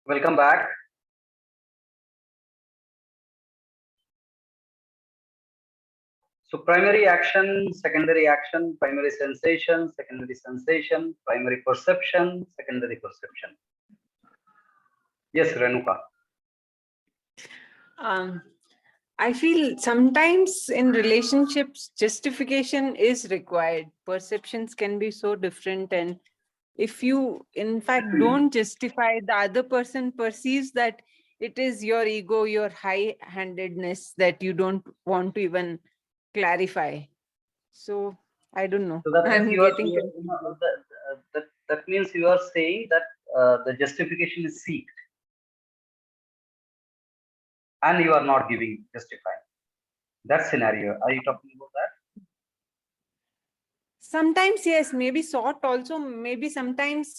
Welcome back. So primary action, primary sensation, primary perception, secondary perception. Yes, Renuka. I feel sometimes in relationships, justification is required. Perceptions can be so different. And if you, in fact, don't justify, the other person perceives that it is your ego, your high-handedness that you don't want to even clarify. So I don't know. So that means I'm you are, getting confused. that means you are saying that the justification is seeked and you are not giving justifying. That scenario. Are you talking about that? Sometimes, yes, maybe sought also, maybe sometimes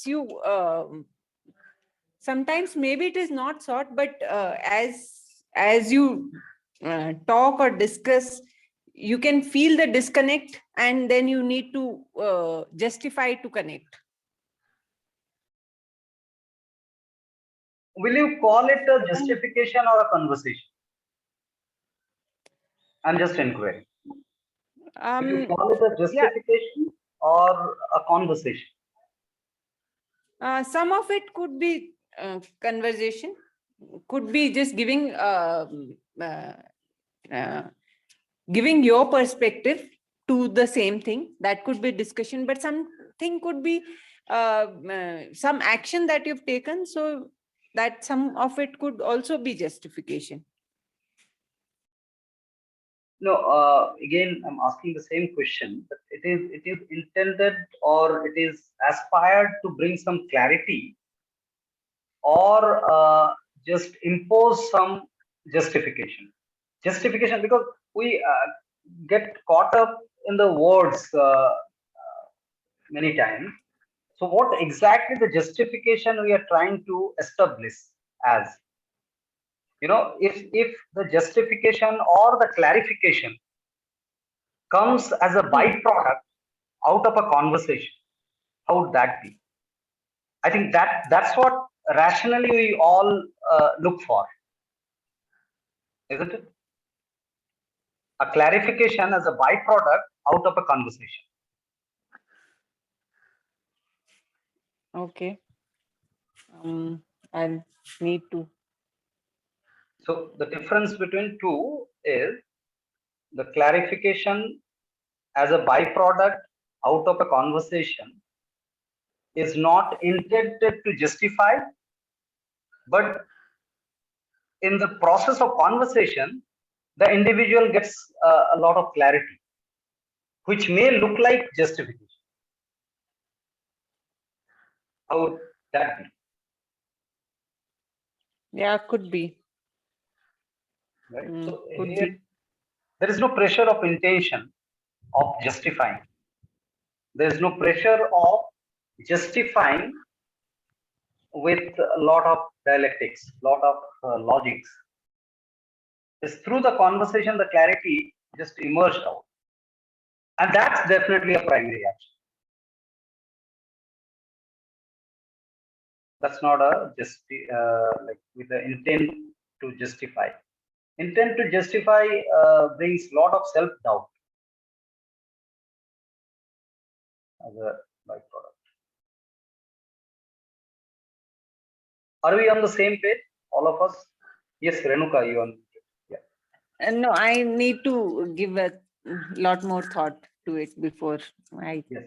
maybe it is not sought, but as you talk or discuss, you can feel the disconnect and then you need to justify to connect. Will you call it a justification or a conversation? I'm just inquiring. Will you call it a Yeah, justification or a conversation? some of it could be conversation, could be just uh, giving your perspective to the same thing. That could be discussion, but something could be some action that you've taken, so that some of it could also be justification. No, again, I'm asking the same question. But it is intended or it is aspired to bring some clarity or just impose some justification. Justification because we get caught up in the words many times. So, what exactly the justification we are trying to establish as? If the justification or the clarification comes as a byproduct out of a conversation, how would that be? I think that's what rationally we all look for, isn't it? A clarification as a byproduct out of a conversation. Okay. I'll need to. So the difference between two is the clarification as a byproduct out of a conversation is not intended to justify, but in the process of conversation, the individual gets a lot of clarity, which may look like justification. How would that be? Yeah, could be. Right. So Could here, be. there is no pressure of intention of justifying. There is no pressure of justifying with a lot of dialectics, lot of logics. It's through the conversation the clarity just emerged out, and that's definitely a primary action. That's not a just like with the intent to justify. Intent to justify brings lot of self doubt as a byproduct. Are we on the same page, all of us? Yes, Renuka, you on? Yeah. No, I need to give a lot more thought to it before I. Yes.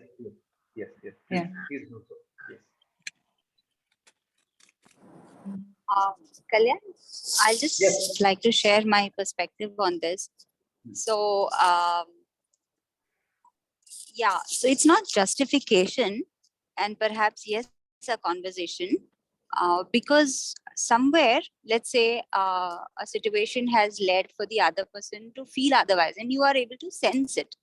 Yes. Please, Yeah. please do so. Yes. Kalyan, I'll just Yes. like to share my perspective on this. So, yeah, so it's not justification and perhaps, yes, a conversation because somewhere, let's say a situation has led for the other person to feel otherwise, and you are able to sense it.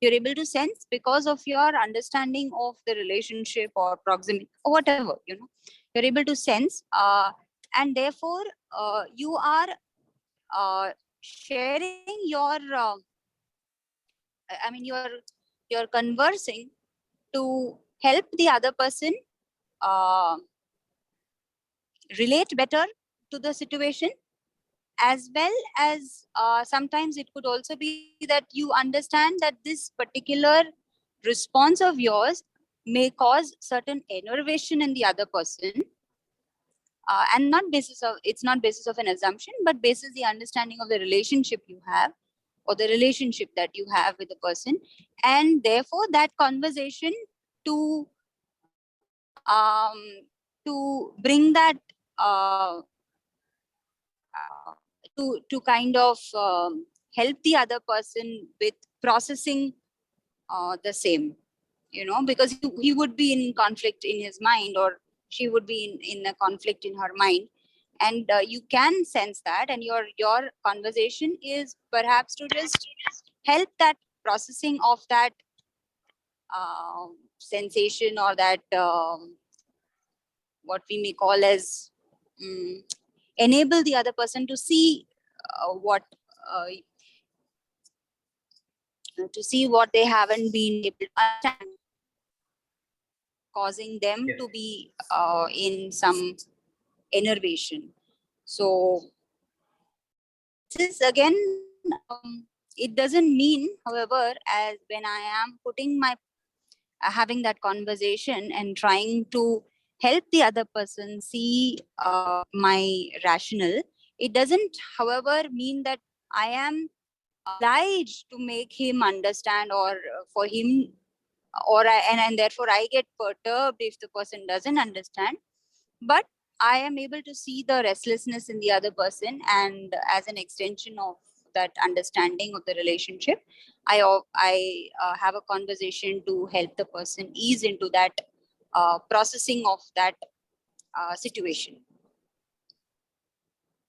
You're able to sense because of your understanding of the relationship or proximity or whatever, you're able to sense. And therefore, you are sharing your, I mean, you're conversing to help the other person uh, relate better to the situation, as well as sometimes it could also be that you understand that this particular response of yours may cause certain enervation in the other person, and not basis of, it's not basis of an assumption, but basis the understanding of the relationship you have, or the relationship that you have with the person, and therefore that conversation to bring that to kind of help the other person with processing the same, you know, because he would be in conflict in his mind, or she would be in a conflict in her mind, and you can sense that, and your conversation is perhaps to just help that processing of that sensation, or that what we may call as enable the other person to see what uh, they haven't been able to understand, causing them Yes. to be in some enervation. So this is again, it doesn't mean, however, as when I am putting my having that conversation and trying to help the other person see my rationale, it doesn't, however, mean that I am obliged to make him understand, or for him, or and therefore I get perturbed if the person doesn't understand. But I am able to see the restlessness in the other person, and as an extension of that understanding of the relationship, I have a conversation to help the person ease into that processing of that situation.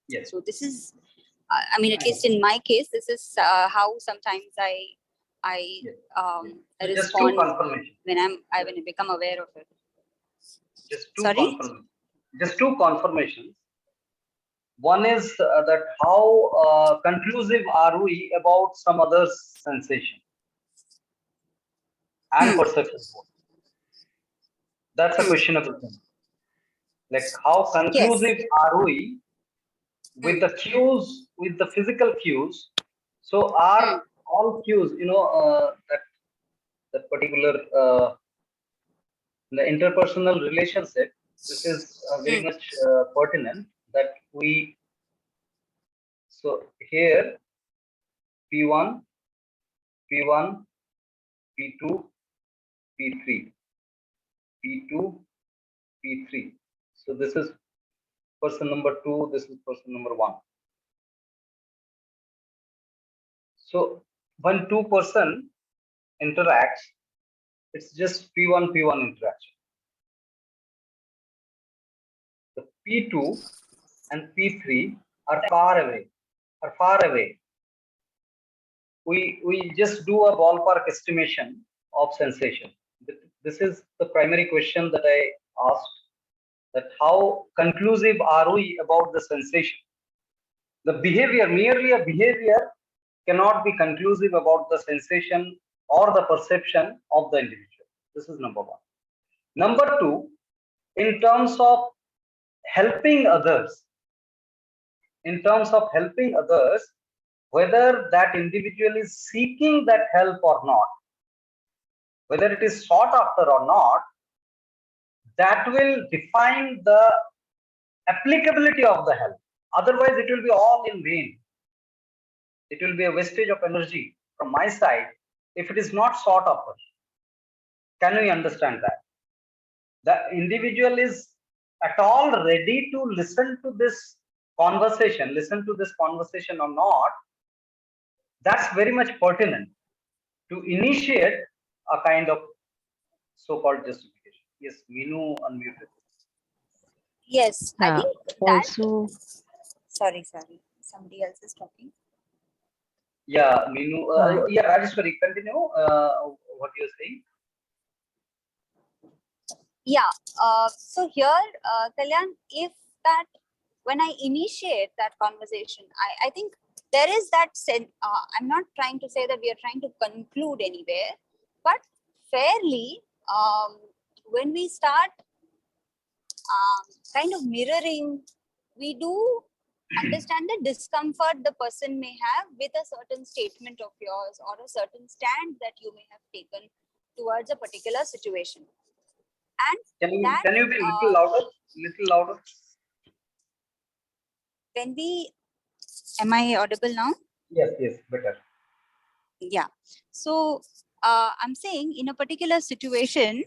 Yes. So this is, I mean, at least in my case, this is how sometimes I Yes. So just two respond confirmations. when I become aware of it. Just two Sorry? confirmations. Just two confirmations. One is that how conclusive are we about some other's sensation and perception both? That's a questionable thing. Like how Yes. conclusive are we with the cues, with the physical cues? So are all cues, that particular the interpersonal relationship, this is very much pertinent that we, so here P1, P1, P2, P3, P2, P3. So this is person number 2, this is person number 1. So when two person interacts, it's just P1, P1 interaction. The P2 and P3 are far away, are far away. We just do a ballpark estimation of sensation. This is the primary question that I asked, that how conclusive are we about the sensation? The behavior, merely a behavior, cannot be conclusive about the sensation or the perception of the individual. This is number one. Number two, in terms of helping others, whether that individual is seeking that help or not, whether it is sought after or not, that will define the applicability of the help. Otherwise, it will be all in vain. It will be a wastage of energy from my side if it is not sought after. Can we understand that? The individual is at all ready to listen to this conversation, or not, that's very much pertinent to initiate a kind of so-called justification. Yes, Minu unmuted. Yes, I Yeah. think that. Also, Sorry. Somebody else is talking. Yeah, Minu. Yeah, Rajeshwari, continue what you're saying. Yeah. So here, Kalyan, if that, when I initiate that conversation, I think there is that sense. I'm not trying to say that we are trying to conclude anywhere, but fairly, when we start kind of mirroring, we do understand the discomfort the person may have with a certain statement of yours or a certain stand that you may have taken towards a particular situation. And that Can you be a little louder? Little louder. when we, am I audible now? Yes, yes, better. Yeah. So I'm saying in a particular situation,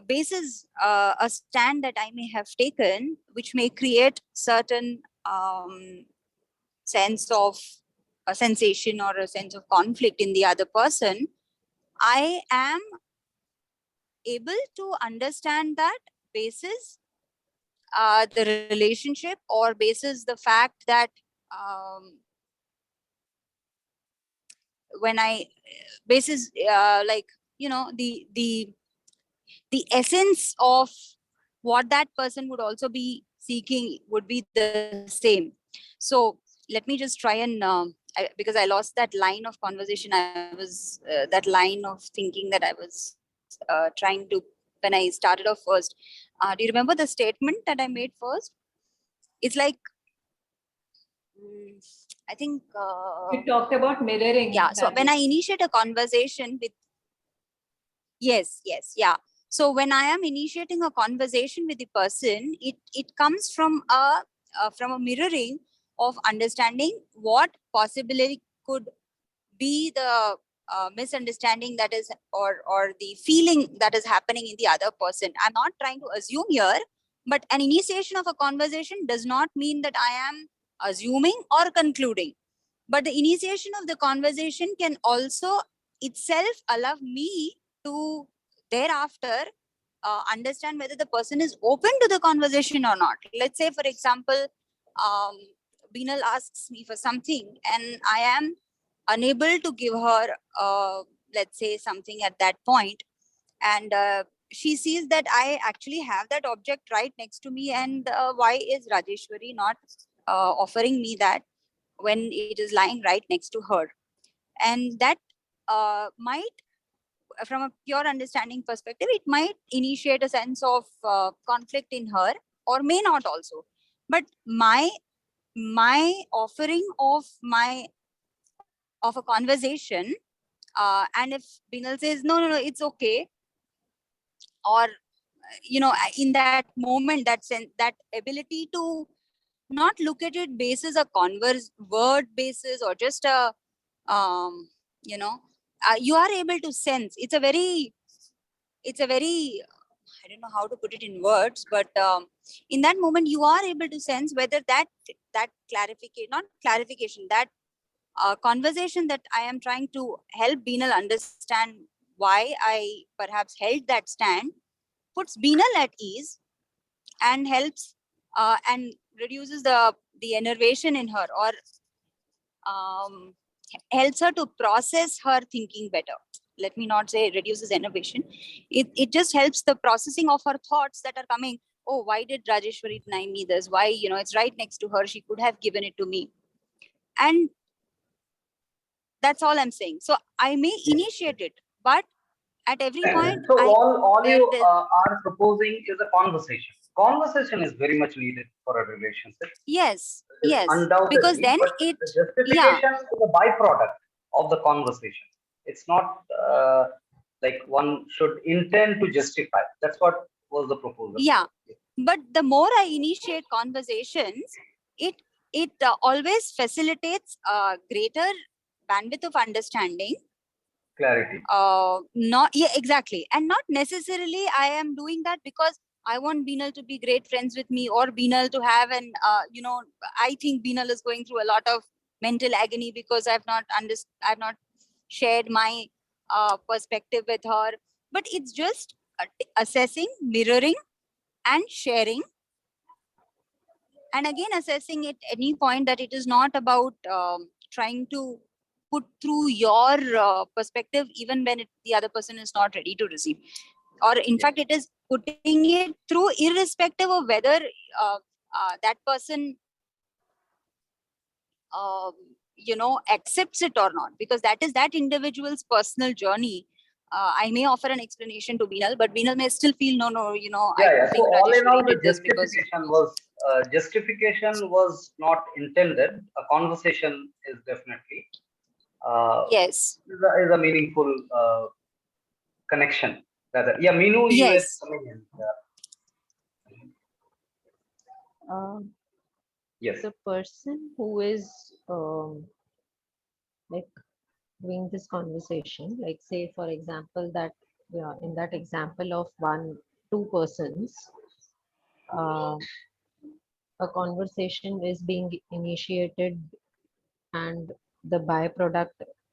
basis a stand that I may have taken, which may create certain sense of a sensation or a sense of conflict in the other person, I am able to understand that basis the relationship or basis the fact that when I basis like the essence of what that person would also be seeking would be the same. So let me just try and because I lost that line of conversation, I was that line of thinking that I was trying to, when I started off first. Do you remember the statement that I made first? It's like, mm, I think, You talked about mirroring. yeah. So when I initiate a conversation with, yes, yeah. So when I am initiating a conversation with the person, it comes from a mirroring of understanding what possibly could be the misunderstanding that is, or the feeling that is happening in the other person. I'm not trying to assume here, but an initiation of a conversation does not mean that I am assuming or concluding. But the initiation of the conversation can also itself allow me to thereafter understand whether the person is open to the conversation or not. Let's say, for example, um, Binal asks me for something and I am unable to give her, let's say, something at that point, and she sees that I actually have that object right next to me, and why is Rajeshwari not offering me that when it is lying right next to her? And that might, from a pure understanding perspective, it might initiate a sense of conflict in her, or may not also. But my offering of a conversation, and if Binal says no, it's okay, or in that moment, that ability to not look at it basis a converse word basis or just a um you are able to sense. It's a very I don't know how to put it in words, but in that moment you are able to sense whether that clarification, not clarification, that conversation that I am trying to help Binal understand why I perhaps held that stand, puts Binal at ease and helps and reduces the enervation in her, or um, helps her to process her thinking better. Let me not say reduces enervation. It just helps the processing of her thoughts that are coming. Oh, why did Rajeshwari deny me this? Why, it's right next to her. She could have given it to me. And that's all I'm saying. So I may initiate it, but at every point, So all there you is, are proposing is a conversation. Conversation is very much needed for a relationship. yes, It is because undoubtedly, then but it, the yeah, justification is a byproduct of the conversation. It's not like one should intend to justify. That's what was the proposal. yeah. But the more I initiate conversations, it always facilitates a greater bandwidth of understanding. Clarity. Not, yeah, exactly, and not necessarily I am doing that because I want Binal to be great friends with me, or Binal to have an I think Binal is going through a lot of mental agony because I've not shared my perspective with her. But it's just assessing, mirroring, and sharing, and again assessing at any point that it is not about trying to put through your perspective even when the other person is not ready to receive, or in fact it is putting it through irrespective of whether that person accepts it or not, because that is that individual's personal journey. I may offer an explanation to Beenal, but Beenal may still feel no, I Yeah, don't yeah. So think all in all, Rajeshwari the did this because justification was not intended. A conversation is definitely yes, is a meaningful connection. Rather, yeah. Minu, you were yes, coming in. Uh, Yes. the person who is like doing this conversation, like say for example that in that example of two persons, uh, a conversation is being initiated and the byproduct,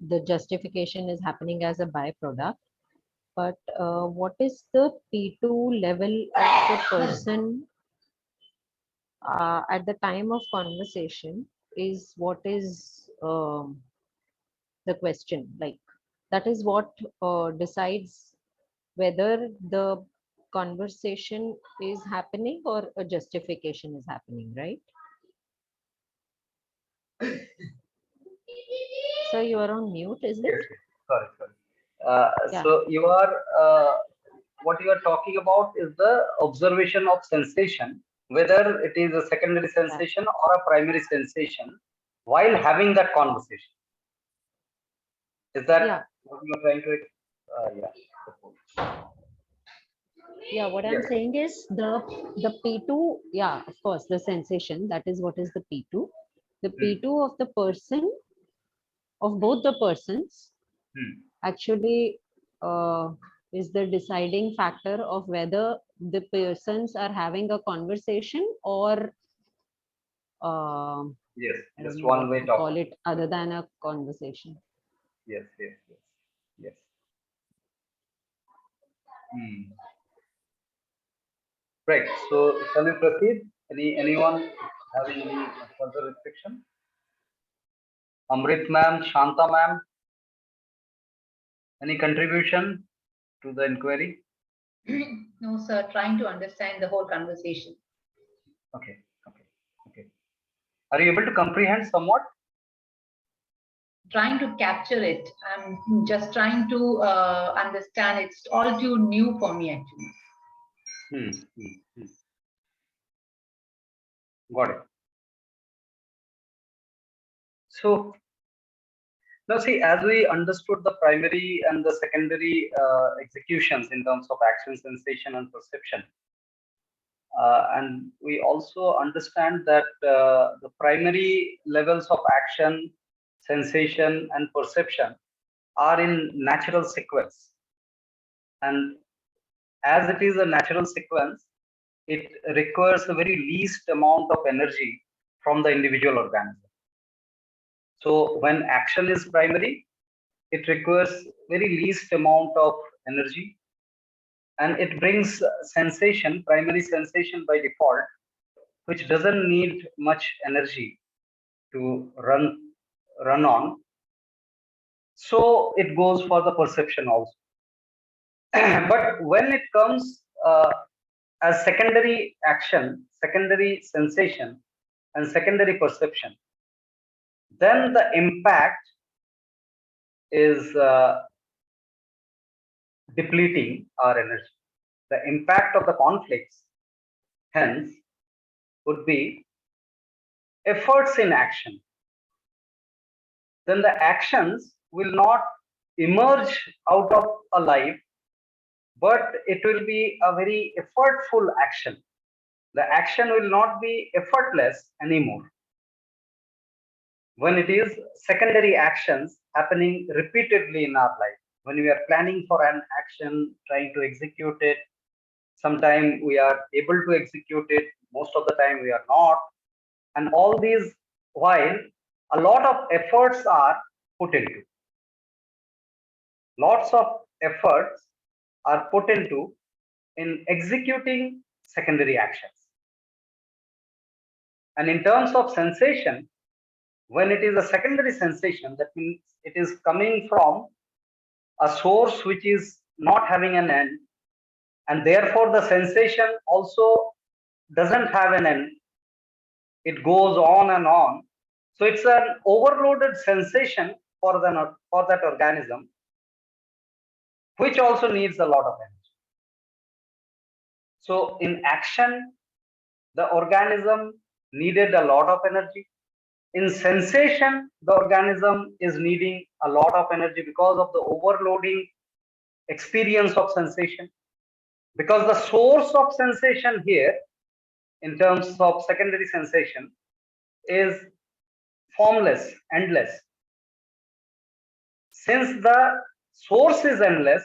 the justification is happening as a byproduct. But what is the P2 level of the person at the time of conversation is what is the question. Like that is what decides whether the conversation is happening or a justification is happening, right? So you are on mute, is it? Yes. Yes. Sorry. Sorry. Yeah. So you are what you are talking about is the observation of sensation, whether it is a secondary sensation or a primary sensation, while having that conversation. Is that Yeah. what you are trying to? Yeah. Yeah, what I'm Yes. saying is the P2, yeah, of course, the sensation, that is what is the P2. The P2 of the person, of both the persons, Hmm. actually is the deciding factor of whether the persons are having a conversation or Yes. I don't Just know what one way to call talking. it other than a conversation. Yes. Yes. Yes. Yes. Hmm. Right. So shall we proceed? Anyone having any further restriction? Amrit ma'am, Shanta ma'am, any contribution to the inquiry? No, sir, trying to understand the whole conversation. Okay. Okay. Okay. Are you able to comprehend somewhat? Trying to capture it. I'm just trying to understand. It's all too new for me, actually. Got it. So now see, as we understood the primary and the secondary executions in terms of action, sensation, and perception, and we also understand that the primary levels of action, sensation, and perception are in natural sequence. And as it is a natural sequence, it requires a very least amount of energy from the individual organism. So when action is primary, it requires very least amount of energy, and it brings sensation, primary sensation by default, which doesn't need much energy to run on. So it goes for the perception also. But when it comes as secondary action, secondary sensation, and secondary perception, then the impact is depleting our energy. The impact of the conflicts, hence, would be efforts in action. Then the actions will not emerge out of a life, but it will be a very effortful action. The action will not be effortless anymore when it is secondary actions happening repeatedly in our life. When we are planning for an action, trying to execute it, sometimes we are able to execute it, most of the time we are not. And all these while a lot of efforts are put into. Lots of efforts are put into in executing secondary actions. And in terms of sensation, when it is a secondary sensation, that means it is coming from a source which is not having an end, and therefore the sensation also doesn't have an end. It goes on and on. So it's an overloaded sensation for that organism, which also needs a lot of energy. So in action, the organism needed a lot of energy. In sensation, the organism is needing a lot of energy because of the overloading experience of sensation. Because the source of sensation here, in terms of secondary sensation, is formless, endless. Since the source is endless,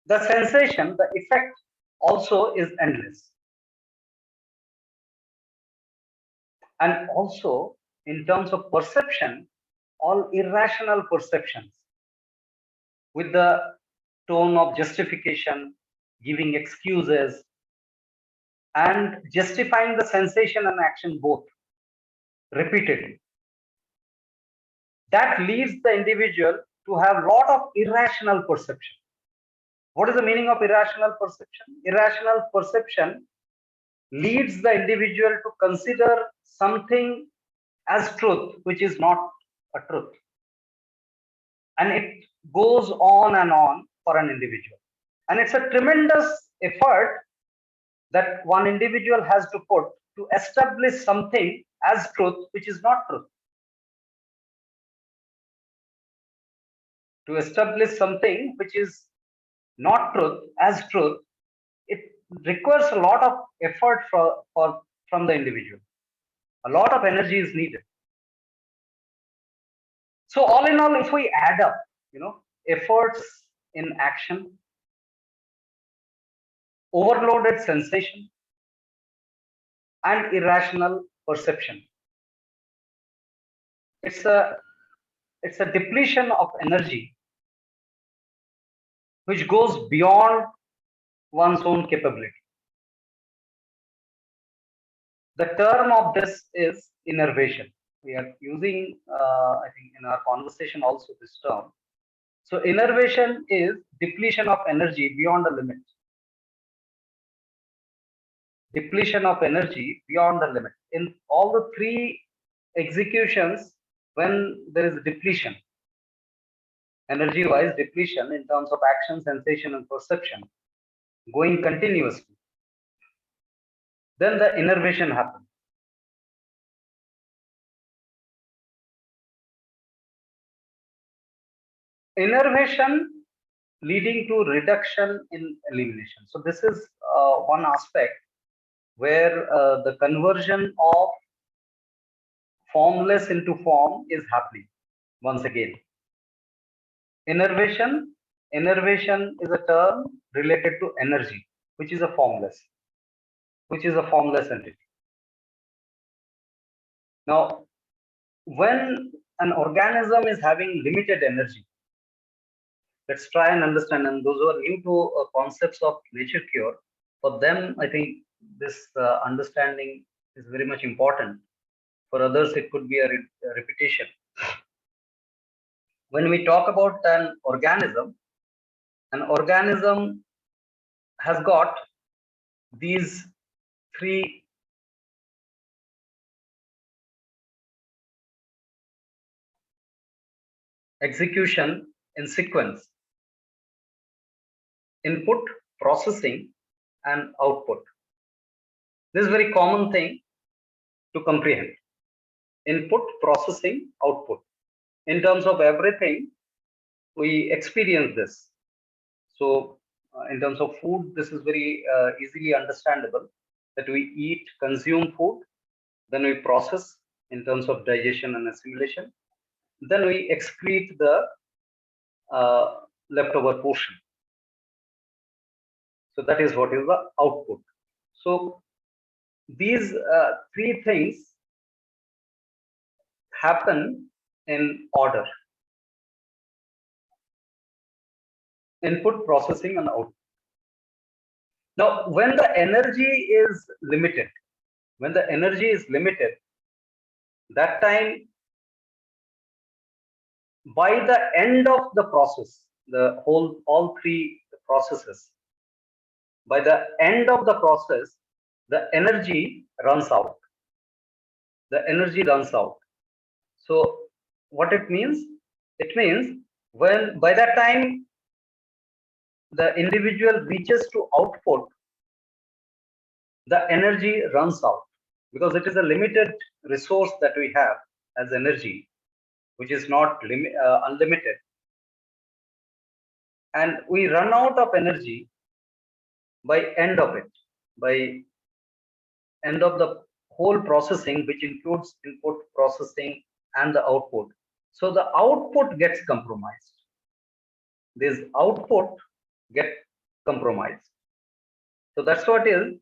the sensation, the effect also is endless. And also, in terms of perception, all irrational perceptions with the tone of justification, giving excuses, and justifying the sensation and action both repeatedly. That leads the individual to have a lot of irrational perception. What is the meaning of irrational perception? Irrational perception leads the individual to consider something as truth, which is not a truth. And it goes on and on for an individual. And it's a tremendous effort that one individual has to put to establish something as truth, which is not truth. To establish something which is not truth as truth, it requires a lot of effort from the individual. A lot of energy is needed. So all in all, if we add up, efforts in action, overloaded sensation, and irrational perception, it's a depletion of energy which goes beyond one's own capability. The term of this is innervation. We are using, I think, in our conversation also this term. So innervation is depletion of energy beyond the limit. Depletion of energy beyond the limit. In all the three executions, when there is depletion, energy-wise depletion in terms of action, sensation, and perception, going continuously, then the innervation happens. Innervation leading to reduction in elimination. So this is one aspect where the conversion of formless into form is happening once again. Innervation is a term related to energy, which is a formless entity. Now, when an organism is having limited energy, let's try and understand. And those who are new to concepts of nature cure, for them, I think this understanding is very much important. For others, it could be a repetition. When we talk about an organism has got these three execution in sequence: input, processing, and output. This is a very common thing to comprehend. Input, processing, output. In terms of everything, we experience this. So in terms of food, this is very easily understandable, that we eat, consume food, then we process in terms of digestion and assimilation, then we excrete the leftover portion. So that is what is the output. So these three things happen in order: input, processing, and output. Now, when the energy is limited, that time, by the end of the process, all three processes, by the end of the process, the energy runs out. So what it means? It means by that time, the individual reaches to output, the energy runs out, because it is a limited resource that we have as energy, which is not unlimited. And we run out of energy by end of it, by end of the whole processing, which includes input, processing, and the output. So the output gets compromised. This output get compromised. So that's what is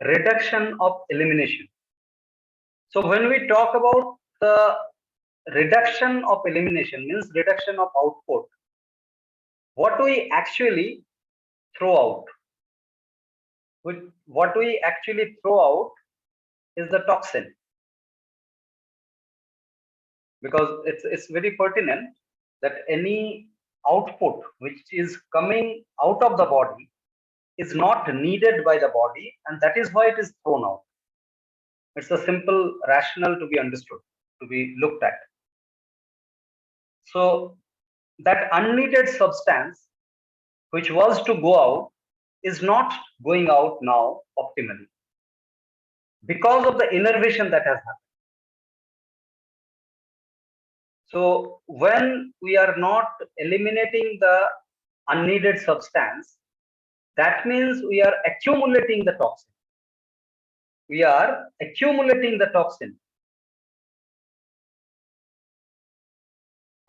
reduction of elimination. So when we talk about the reduction of elimination, means reduction of output, what we actually throw out, what we actually throw out is the toxin, because it's very pertinent that any output which is coming out of the body is not needed by the body, and that is why it is thrown out. It's a simple rationale to be understood, to be looked at. So that unneeded substance which was to go out is not going out now optimally because of the innervation that has happened. So when we are not eliminating the unneeded substance, that means we are accumulating the toxin. We are accumulating the toxin.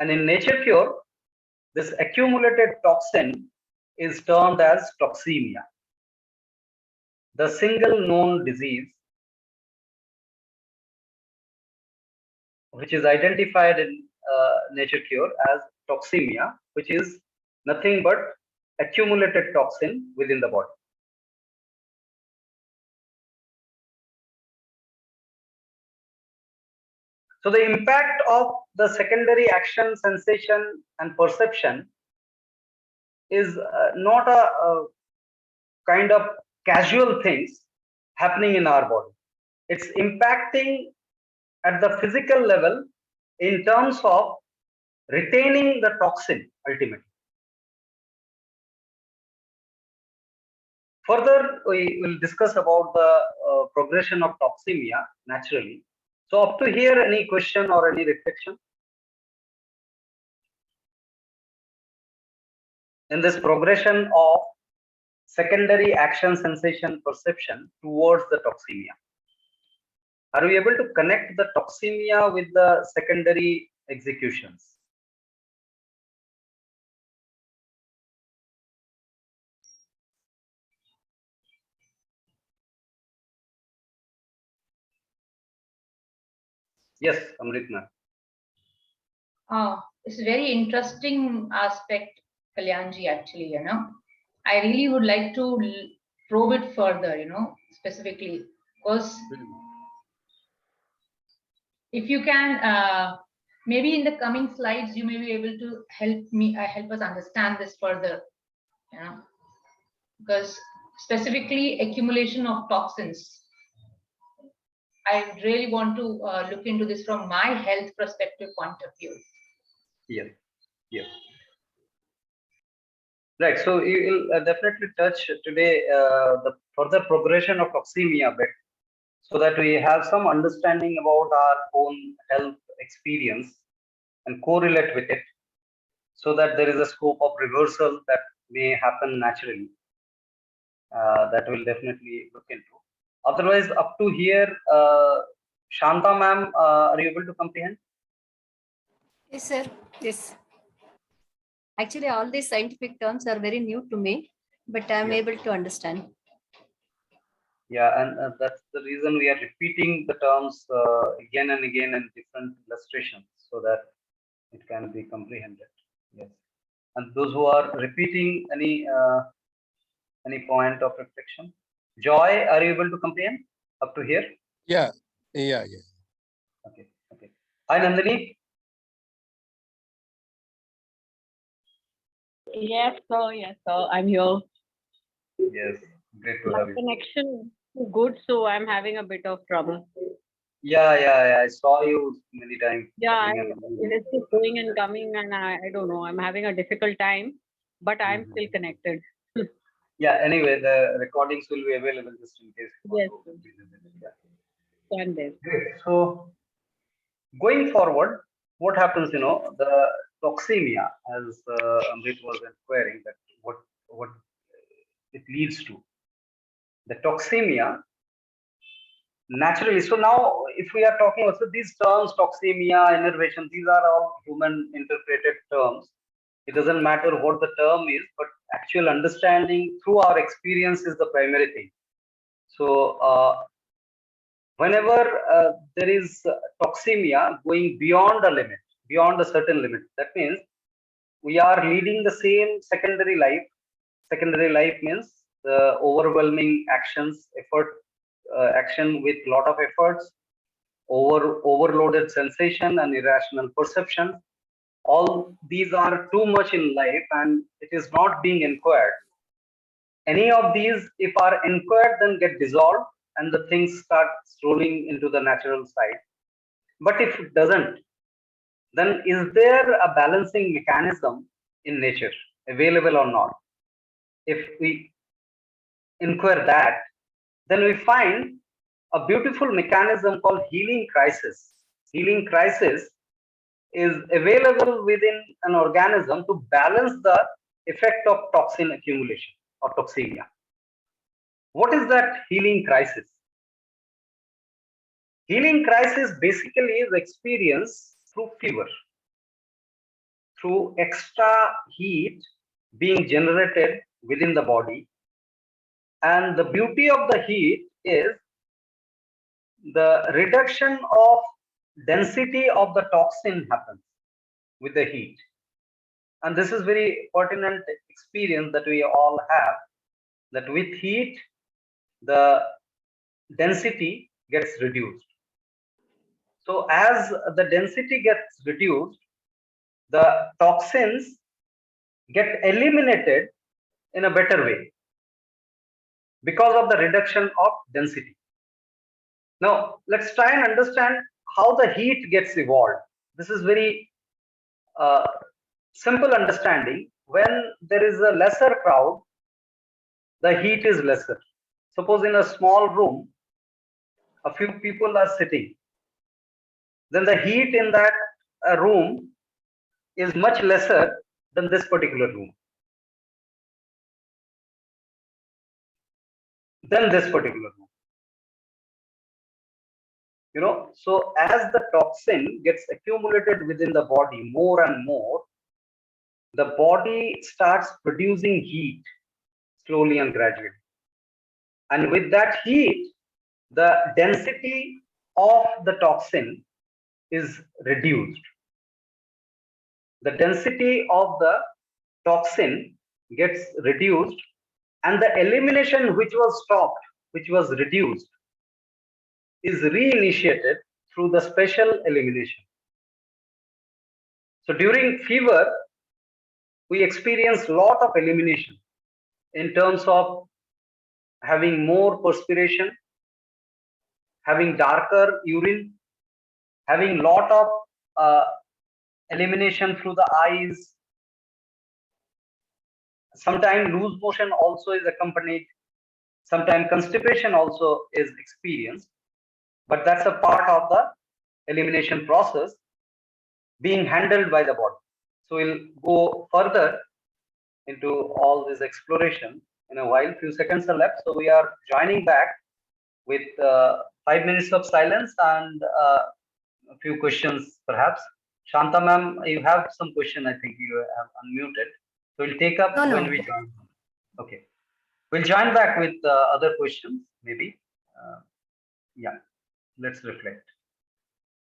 And in nature cure, this accumulated toxin is termed as toxemia, the single known disease which is identified in nature cure as toxemia, which is nothing but accumulated toxin within the body. So the impact of the secondary action, sensation, and perception is not a kind of casual things happening in our body. It's impacting at the physical level in terms of retaining the toxin ultimately. Further, we will discuss about the progression of toxemia naturally. So up to here, any question or any reflection? In this progression of secondary action, sensation, perception towards the toxemia, are we able to connect the toxemia with the secondary executions? Yes, Amrit ma'am. It's a very interesting aspect, Kalyanji, actually, I really would like to probe it further, specifically, because if you can, maybe in the coming slides, you may be able to help us understand this further, because specifically accumulation of toxins. I really want to look into this from my health perspective point of view. Yes, yes. Right. So you will definitely touch today the further progression of toxemia bit, so that we have some understanding about our own health experience and correlate with it, so that there is a scope of reversal that may happen naturally. That will definitely look into. Otherwise, up to here, Shanta ma'am, are you able to comprehend? Yes, sir. Yes. Actually, all these scientific terms are very new to me, but I'm able to understand. Yeah, and that's the reason we are repeating the terms again and again in different illustrations, so that it can be comprehended. Yes. And those who are repeating any point of reflection? Joy, are you able to comprehend up to here? Yeah. Okay. Hi, Nandini. Yes, I'm here. Yes, great to have you. Connection good, so I'm having a bit of trouble. Yeah. I saw you many times. Yeah, it is just going and coming, and I don't know. I'm having a difficult time. but I'm still connected. Yeah, anyway, the recordings will be available just in case you want Yes, to visit it. Yeah. stand there. Great. So going forward, what happens, the toxemia, as Amrit was inquiring, that what it leads to. The toxemia, naturally. So now, if we are talking also these terms, toxemia, innervation, these are all human interpreted terms. It doesn't matter what the term is, but actual understanding through our experience is the primary thing. So whenever there is toxemia going beyond a limit, beyond a certain limit, that means we are leading the same secondary life. Secondary life means the overwhelming actions, action with lot of efforts, overloaded sensation and irrational perception. All these are too much in life and it is not being inquired. Any of these, if are inquired, then get dissolved and the things start strolling into the natural side. But if it doesn't, then is there a balancing mechanism in nature available or not? If we inquire that, then we find a beautiful mechanism called healing crisis. Healing crisis is available within an organism to balance the effect of toxin accumulation or toxemia. What is that healing crisis? Healing crisis basically is experienced through fever, through extra heat being generated within the body. And the beauty of the heat is the reduction of density of the toxin happens with the heat. And this is very pertinent experience that we all have, that with heat, the density gets reduced. So as the density gets reduced, the toxins get eliminated in a better way because of the reduction of density. Now, let's try and understand how the heat gets evolved. This is very simple understanding. When there is a lesser crowd, the heat is lesser. Suppose in a small room, a few people are sitting, then the heat in that room is much lesser than this particular room. Than this particular room. So as the toxin gets accumulated within the body more and more, the body starts producing heat slowly and gradually. And with that heat, the density of the toxin is reduced. The density of the toxin gets reduced, and the elimination which was stopped, which was reduced, is reinitiated through the special elimination. So during fever, we experience lot of elimination in terms of having more perspiration, having darker urine, having lot of elimination through the eyes. Sometimes loose motion also is accompanied. Sometimes constipation also is experienced. But that's a part of the elimination process being handled by the body. So we'll go further into all this exploration in a while. Few seconds are left. So we are joining back with 5 minutes of silence and a few questions perhaps. Shanta ma'am, you have some question, I think you have unmuted. So we'll take up No, when no. we join. Okay. We'll join back with other questions, maybe. Yeah, let's reflect.